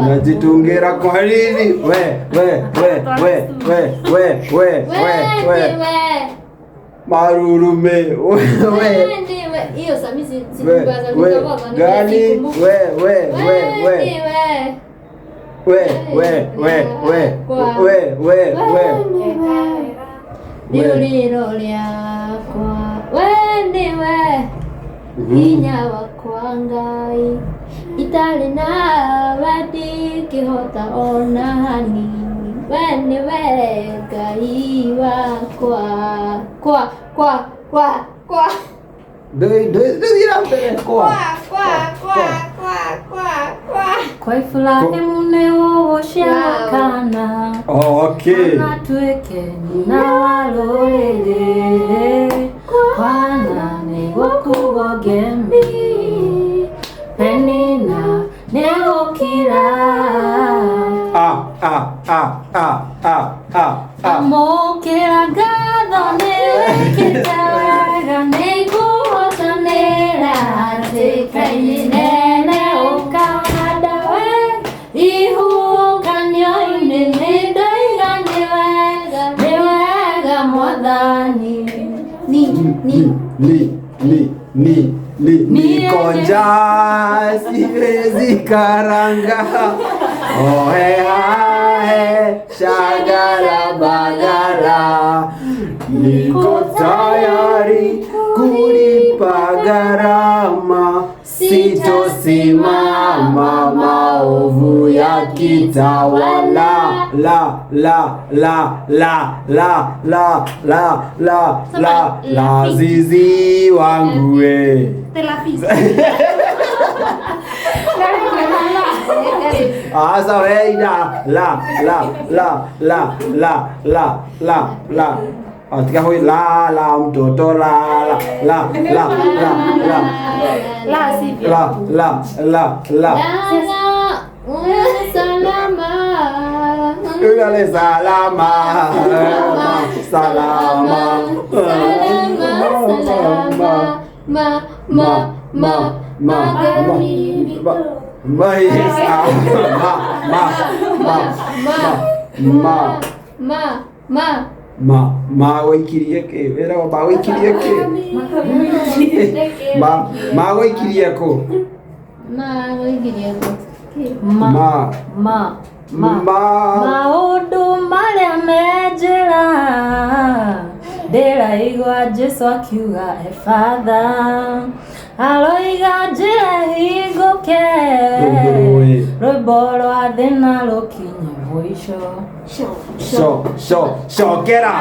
unajitungira kwa nini? We Marurume hiyo Samisi gani? Niruriro ryakwa we niwe hinya wakwa Ngai itari na wendi kihota ona hanini we niwe Ngai wakwa kwa Kwa ifulani muneo woshakana okay Natueke na walorere Kwana negoku wogemi Penina negokira Amokira gatho newekitaga Neguhotanera Tikainene ukahada we Ihuganyo-ini Niwega mwathani Nikonja siwezi karanga ohe hahe shagara bagara niko tayari kulipa gharama sitosimama maovu yakitawala la zizi wangu we asa weida la atika hoi la mtoto la salama ma waikirie ke era ba waikirie ke ma waikirie ko maundu maria menjira ndiraigua Jesu akiuga Efatha aroiga njira hinguke rwimbo rwa thina rukinye mwisho shokera